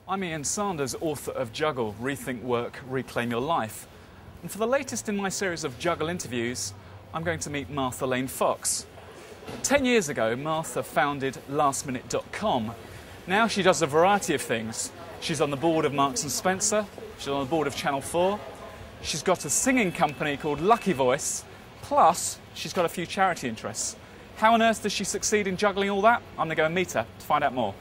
I'm Ian Sanders, author of Juggle, Rethink Work, Reclaim Your Life. And for the latest in my series of Juggle interviews, I'm going to meet Martha Lane Fox. 10 years ago, Martha founded lastminute.com. Now she does a variety of things. She's on the board of Marks & Spencer, she's on the board of Channel 4, she's got a singing company called Lucky Voice, plus she's got a few charity interests. How on earth does she succeed in juggling all that? I'm going to go and meet her to find out more.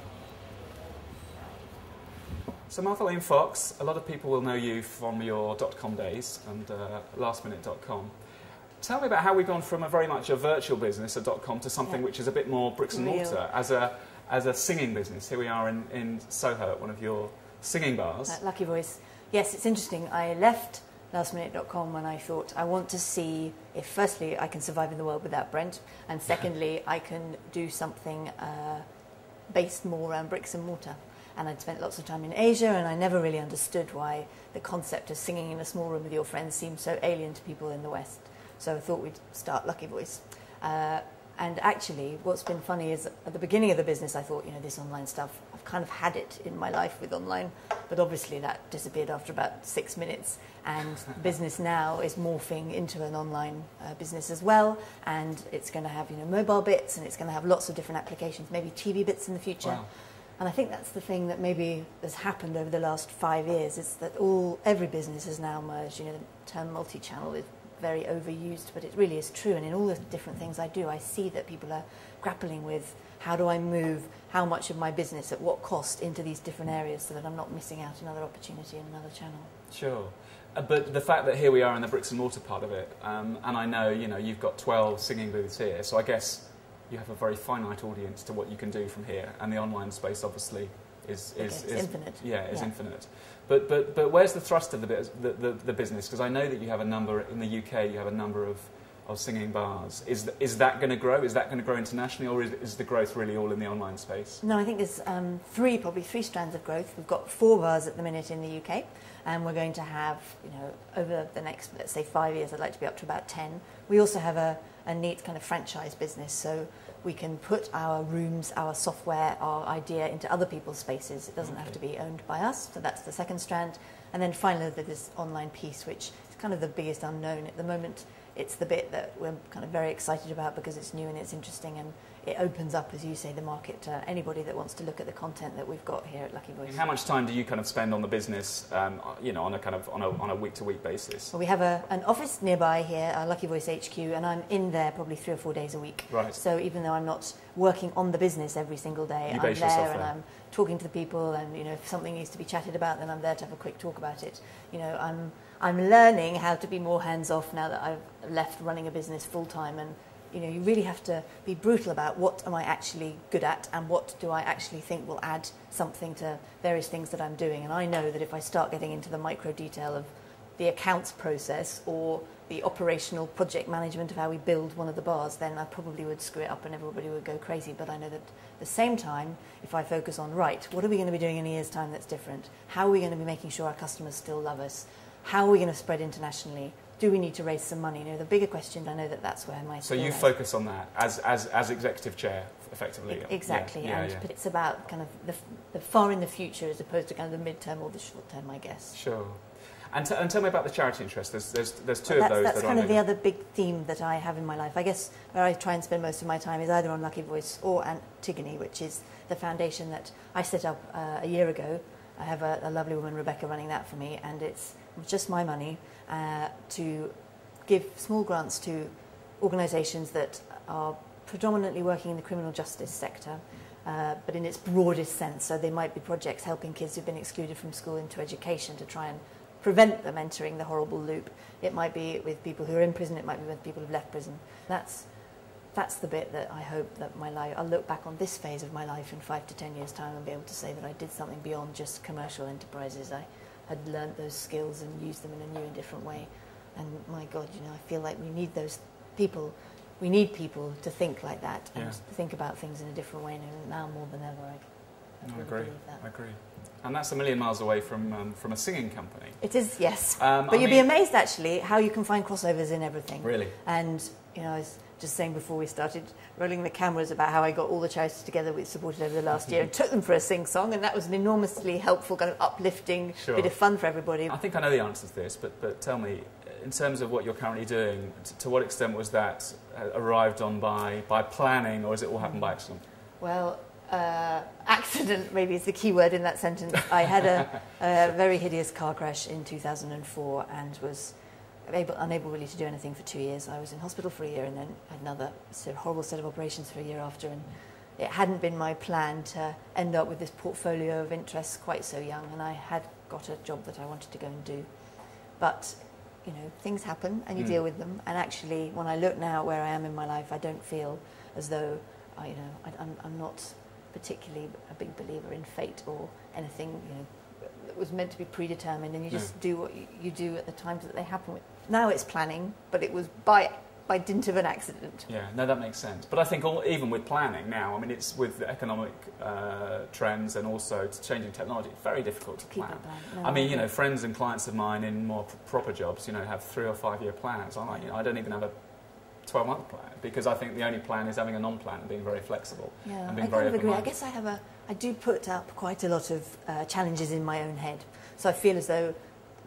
So Martha Lane Fox, a lot of people will know you from your .com days and lastminute.com. Tell me about how we've gone from a very much a virtual business, a .com, to something which is a bit more bricks and mortar as a singing business. Here we are in Soho at one of your singing bars. Lucky Voice. Yes, it's interesting. I left lastminute.com when I thought I want to see if firstly I can survive in the world without Brent, and secondly I can do something based more around bricks and mortar. And I'd spent lots of time in Asia, and I never really understood why the concept of singing in a small room with your friends seemed so alien to people in the West. So I thought we'd start Lucky Voice. And actually, what's been funny is at the beginning of the business, I thought, you know, this online stuff, I've kind of had it in my life with online, but obviously that disappeared after about 6 minutes. And business now is morphing into an online business as well, and it's going to have, you know, mobile bits, and it's going to have lots of different applications, maybe TV bits in the future. Wow. And I think that's the thing that maybe has happened over the last 5 years, is that every business has now merged. You know, the term multi-channel is very overused, but it really is true. And in all the different things I do, I see that people are grappling with how do I move how much of my business at what cost into these different areas so that I'm not missing out another opportunity in another channel. Sure. But the fact that here we are in the bricks and mortar part of it, and I know, you know, you've got 12 singing booths here, so I guess you have a very finite audience to what you can do from here, and the online space obviously is infinite. Yeah, is infinite. But where's the thrust of the business? Because I know that you have a number in the UK. You have a number of singing bars. Is that going to grow? Is that going to grow internationally, or is the growth really all in the online space? No, I think there's probably three strands of growth. We've got 4 bars at the minute in the UK, and we're going to have, you know, over the next, let's say, 5 years, I'd like to be up to about 10. We also have a neat kind of franchise business, so we can put our rooms, our software, our idea into other people's spaces. It doesn't have to be owned by us, so that's the second strand. And then finally there's this online piece, which is kind of the biggest unknown at the moment. It's the bit that we're kind of very excited about because it's new and it's interesting, and it opens up, as you say, the market to anybody that wants to look at the content that we've got here at Lucky Voice. And how much time do you kind of spend on the business, you know, on a week-to-week basis? Well, we have an office nearby here, our Lucky Voice HQ, and I'm in there probably 3 or 4 days a week. Right. So even though I'm not working on the business every single day, I'm there and I'm talking to the people, and, you know, if something needs to be chatted about, then I'm there to have a quick talk about it. You know, I'm learning how to be more hands-off now that I've left running a business full-time, and you know, you really have to be brutal about what am I actually good at and what do I actually think will add something to various things that I'm doing. And I know that if I start getting into the micro detail of the accounts process or the operational project management of how we build one of the bars, then I probably would screw it up and everybody would go crazy. But I know that at the same time, if I focus on, right, what are we going to be doing in a year's time that's different? How are we going to be making sure our customers still love us? How are we going to spread internationally? Do we need to raise some money? You know, the bigger question, I know that that's where my... So you focus on that as executive chair, effectively? Exactly, yeah, and it's about kind of the far in the future as opposed to kind of the mid-term or the short-term, I guess. Sure. And tell me about the charity interest. There's 2 of those. That's kind of the other big theme that I have in my life. I guess where I try and spend most of my time is either on Lucky Voice or Antigone, which is the foundation that I set up a year ago. I have a lovely woman, Rebecca, running that for me, and it's just my money to give small grants to organisations that are predominantly working in the criminal justice sector, but in its broadest sense. So they might be projects helping kids who've been excluded from school into education to try and prevent them entering the horrible loop. It might be with people who are in prison, it might be with people who've left prison. That's the bit that I hope that I'll look back on this phase of my life in 5 to 10 years' time and be able to say that I did something beyond just commercial enterprises. I had learnt those skills and used them in a new and different way. And my God, you know, I feel like we need those people. We need people to think like that and to think about things in a different way. And now more than ever, I really believe that. I agree. And that's a million miles away from a singing company. It is, yes. But you'd be amazed, actually, how you can find crossovers in everything. Really? And, you know, I was just saying before we started rolling the cameras about how I got all the charities together we supported over the last year and took them for a sing-song, and that was an enormously helpful, kind of uplifting bit of fun for everybody. I think I know the answer to this, but tell me, in terms of what you're currently doing, to what extent was that arrived on by planning, or has it all happened by accident? Well, accident maybe is the key word in that sentence. I had a very hideous car crash in 2004 and was unable really to do anything for 2 years. I was in hospital for a year and then had another horrible set of operations for a year after, and it hadn't been my plan to end up with this portfolio of interests quite so young, and I had got a job that I wanted to go and do. But, you know, things happen and you deal with them, and actually when I look now at where I am in my life, I don't feel as though, I'm not particularly a big believer in fate or anything, you know, that was meant to be predetermined, and you just do what you do at the times that they happen. Now it's planning, but it was by dint of an accident. Yeah, no, that makes sense. But I think even with planning now, I mean, it's with the economic trends and also changing technology, it's very difficult to plan. No, I mean, you know, friends and clients of mine in more proper jobs, you know, have 3 or 5 year plans. I'm like, you know, I don't even have a 12-month plan, because I think the only plan is having a non-plan and being very flexible and being very open-minded. I guess I do put up quite a lot of challenges in my own head, so I feel as though,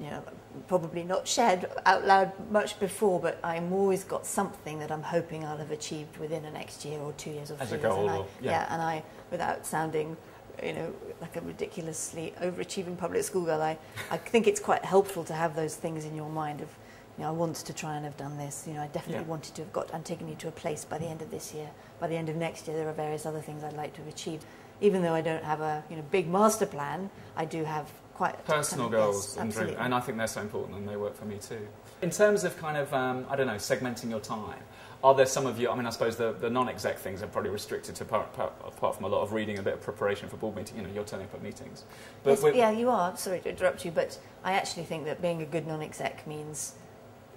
you know, probably not shared out loud much before, but I'm always got something that I'm hoping I'll have achieved within the next year or 2 years or 3 years. As a goal, and I, without sounding, you know, like a ridiculously overachieving public school girl, I think it's quite helpful to have those things in your mind of, you know, I want to try and have done this. You know, I definitely wanted to have got Antigone to a place by the end of this year. By the end of next year, there are various other things I'd like to have achieved. Even though I don't have a, you know, big master plan, I do have quite personal goals and dreams, and I think they're so important, and they work for me too. In terms of kind of, I don't know, segmenting your time, are there some of you, I mean, I suppose the non-exec things are probably restricted to, apart from a lot of reading, a bit of preparation for board meetings, you know, you're turning up at meetings. But yes, yeah, you are, sorry to interrupt you, but I actually think that being a good non-exec means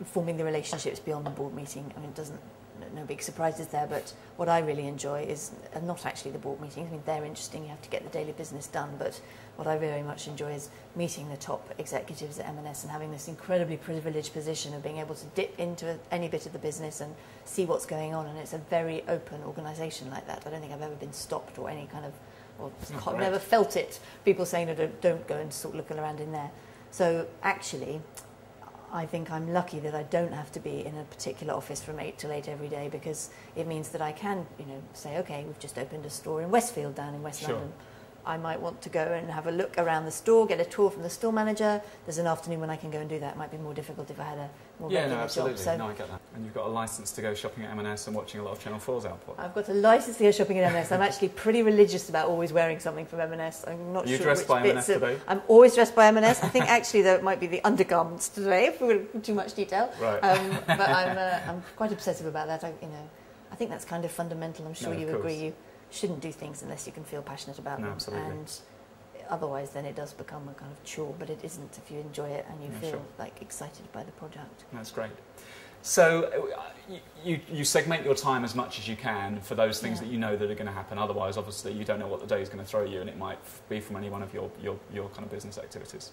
forming the relationships beyond the board meeting. I mean, it doesn't, no big surprises there, but what I really enjoy is not actually the board meetings. I mean, they're interesting, you have to get the daily business done, but what I very much enjoy is meeting the top executives at M&S and having this incredibly privileged position of being able to dip into any bit of the business and see what's going on, and it's a very open organisation like that. I don't think I've ever been stopped or any kind of, or I've never felt it, people saying, no, don't go and sort of look around in there. So actually, I think I'm lucky that I don't have to be in a particular office from 8 till 8 every day, because it means that I can, you know, say, okay, we've just opened a store in Westfield down in West London. I might want to go and have a look around the store, get a tour from the store manager. There's an afternoon when I can go and do that. It might be more difficult if I had a more regular job. Absolutely. So, no, I get that. And you've got a licence to go shopping at M&S and watching a lot of Channel 4's output. I've got a licence to go shopping at M&S. I'm actually pretty religious about always wearing something from M&S. I'm not sure which dressed by M&S today? I'm always dressed by M&S. I think actually that might be the undergarments today, if we're in too much detail. Right. But I'm quite obsessive about that. I think that's kind of fundamental. I'm sure you agree. You shouldn't do things unless you can feel passionate about them. Absolutely. And otherwise, then it does become a kind of chore, but it isn't if you enjoy it and you feel like excited by the project. That's great. So you segment your time as much as you can for those things that you know that are going to happen. Otherwise, obviously, you don't know what the day is going to throw you, and it might be from any one of your kind of business activities.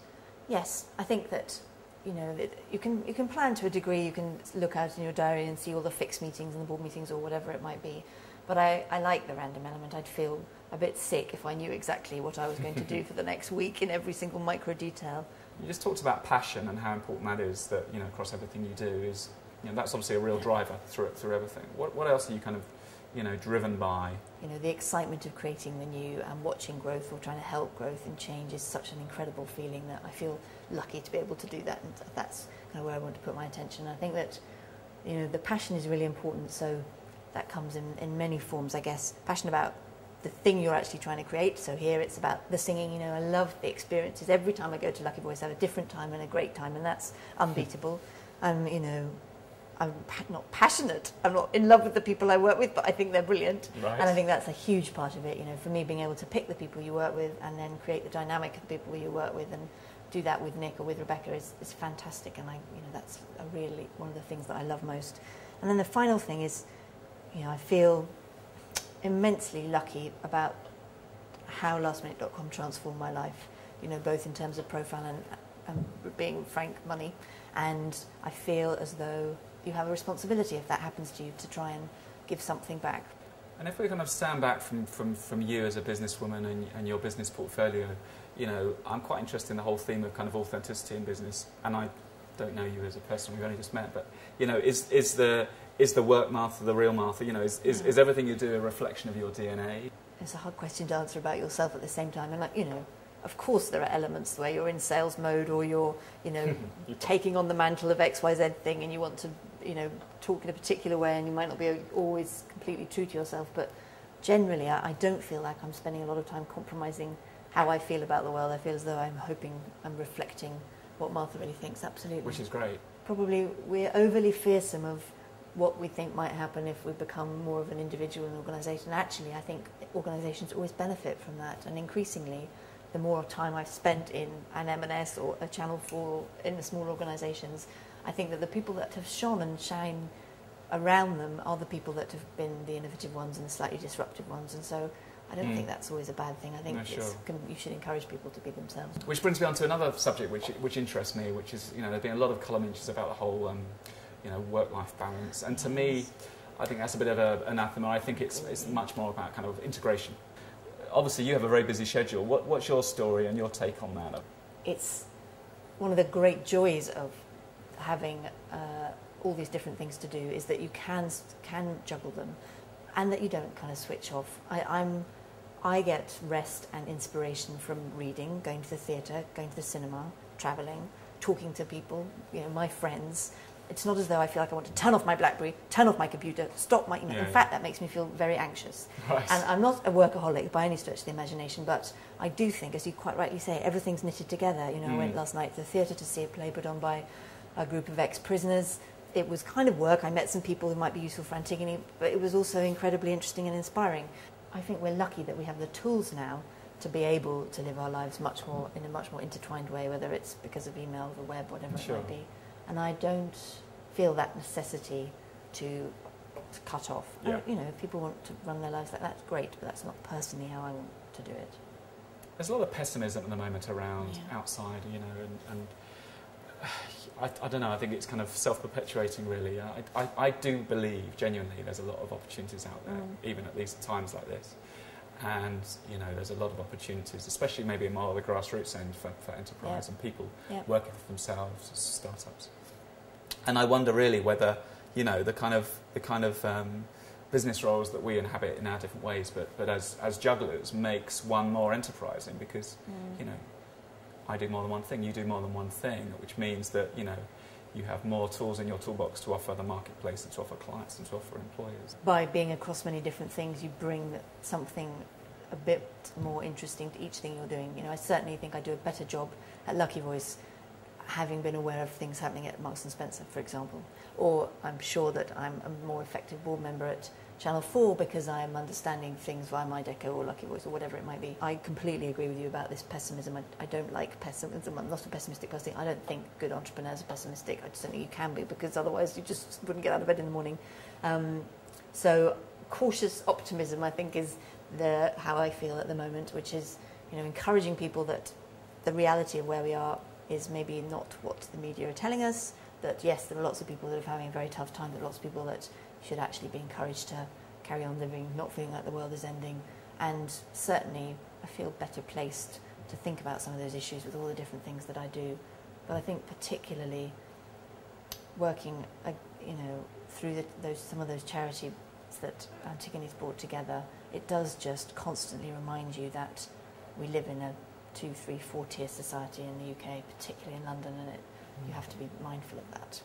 Yes, I think that, you know, you can plan to a degree. You can look out in your diary and see all the fixed meetings and the board meetings or whatever it might be. But I like the random element. I'd feel a bit sick if I knew exactly what I was going to do for the next week in every single micro detail. You just talked about passion and how important that is, that, you know, across everything you do is, you know, that's obviously a real driver through everything. What else are you kind of, you know, driven by? You know, the excitement of creating the new and watching growth or trying to help growth and change is such an incredible feeling that I feel lucky to be able to do that, and that's kind of where I want to put my attention. I think that, you know, the passion is really important, so that comes in many forms, I guess. Passion about the thing you're actually trying to create. So here it's about the singing. You know, I love the experiences. Every time I go to Lucky Voice, I have a different time and a great time, and that's unbeatable. You know, I'm not passionate. I'm not in love with the people I work with, but I think they're brilliant. Right. And I think that's a huge part of it. You know, for me, being able to pick the people you work with and then create the dynamic of the people you work with, and do that with Nick or with Rebecca is fantastic. And that's really one of the things that I love most. And then the final thing is, you know, I feel immensely lucky about how lastminute.com transformed my life, you know, both in terms of profile and being frank, money. And I feel as though you have a responsibility if that happens to you to try and give something back. And if we kind of stand back from you as a businesswoman and your business portfolio, you know, I'm quite interested in the whole theme of kind of authenticity in business. And I don't know you as a person, we've only just met, but, you know, is the work Martha the real Martha? You know, is everything you do a reflection of your DNA? It's a hard question to answer about yourself at the same time. And, like, you know, of course there are elements where you're in sales mode or you're, you know, taking on the mantle of XYZ thing and you want to, you know, talk in a particular way and you might not be always completely true to yourself. But generally, I don't feel like I'm spending a lot of time compromising how I feel about the world. I feel as though I'm reflecting what Martha really thinks, absolutely. Which is great. Probably we're overly fearsome of what we think might happen if we become more of an individual and organisation. Actually, I think organisations always benefit from that, and increasingly, the more time I've spent in an M&S or a Channel 4 in the small organisations, I think that the people that have shone and shine around them are the people that have been the innovative ones and the slightly disruptive ones. And so I don't think that's always a bad thing. I think you should encourage people to be themselves. Which brings me on to another subject which interests me, which is, you know, there's been a lot of column inches about the whole, you know, work-life balance. And to me, I think that's a bit of an anathema. I think it's much more about kind of integration. Obviously, you have a very busy schedule. What's your story and your take on that? It's one of the great joys of having all these different things to do is that you can juggle them, and that you don't kind of switch off. I get rest and inspiration from reading, going to the theatre, going to the cinema, travelling, talking to people, you know, my friends. It's not as though I feel like I want to turn off my BlackBerry, turn off my computer, stop my email. In fact, that makes me feel very anxious. Right. And I'm not a workaholic by any stretch of the imagination, but I do think, as you quite rightly say, everything's knitted together. You know, I went last night to the theatre to see a play put on by a group of ex-prisoners. It was kind of work. I met some people who might be useful for Antigone, but it was also incredibly interesting and inspiring. I think we're lucky that we have the tools now to be able to live our lives in a much more intertwined way, whether it's because of email, the web, whatever it might be. And I don't feel that necessity to cut off. Yeah. You know, if people want to run their lives like that, that's great, but that's not personally how I want to do it. There's a lot of pessimism at the moment around outside, you know, and I don't know, I think it's kind of self-perpetuating, really. I do believe, genuinely, there's a lot of opportunities out there, even at these times like this. And, you know, there's a lot of opportunities, especially maybe more of the grassroots end for enterprise and people working for themselves as startups. And I wonder really whether, you know, the kind of business roles that we inhabit in our different ways, but as jugglers makes one more enterprising because, you know, I do more than one thing, you do more than one thing, which means that, you know, you have more tools in your toolbox to offer the marketplace and to offer clients and to offer employers. By being across many different things, you bring something a bit more interesting to each thing you're doing. You know, I certainly think I do a better job at Lucky Voice having been aware of things happening at Marks & Spencer, for example. Or I'm sure that I'm a more effective board member at Channel 4 because I am understanding things via My Deco or Lucky Voice or whatever it might be. I completely agree with you about this pessimism. I don't like pessimism. I'm not a pessimistic person. I don't think good entrepreneurs are pessimistic. I just don't think you can be because otherwise you just wouldn't get out of bed in the morning. So cautious optimism, I think, is how I feel at the moment, which is, you know, encouraging people that the reality of where we are is maybe not what the media are telling us, that yes, there are lots of people that are having a very tough time, but lots of people that should actually be encouraged to carry on living, not feeling like the world is ending. And certainly I feel better placed to think about some of those issues with all the different things that I do. But I think particularly working, you know, through some of those charities that Antigone's brought together, it does just constantly remind you that we live in a 2, 3, 4-tier society in the UK, particularly in London, and you have to be mindful of that.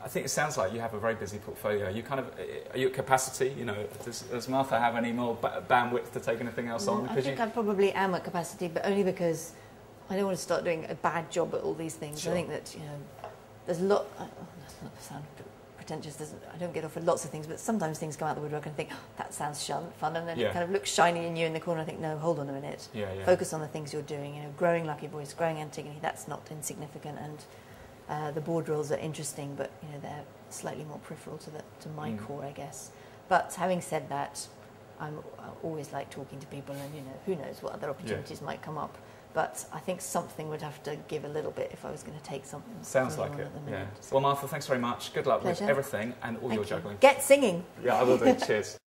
I think it sounds like you have a very busy portfolio. Are you at capacity? You know, does Martha have any more bandwidth to take anything else on? I think I probably am at capacity, but only because I don't want to start doing a bad job at all these things. Sure. I think that, you know, there's a lot. That's not to sound pretentious. I don't get offered lots of things, but sometimes things come out the woodwork and I think, oh, that sounds fun, and then it kind of looks shiny and new in the corner. I think, no, hold on a minute. Focus on the things you're doing. You know, growing Lucky Voice, growing Antigone. That's not insignificant, and the board roles are interesting, but you know they're slightly more peripheral to my core, I guess. But having said that, I always like talking to people, and you know, who knows what other opportunities might come up. But I think something would have to give a little bit if I was going to take something. Sounds like it, yeah. Well, Martha, thanks very much. Good luck with everything and all your juggling. Get singing. Yeah, I will do. Cheers.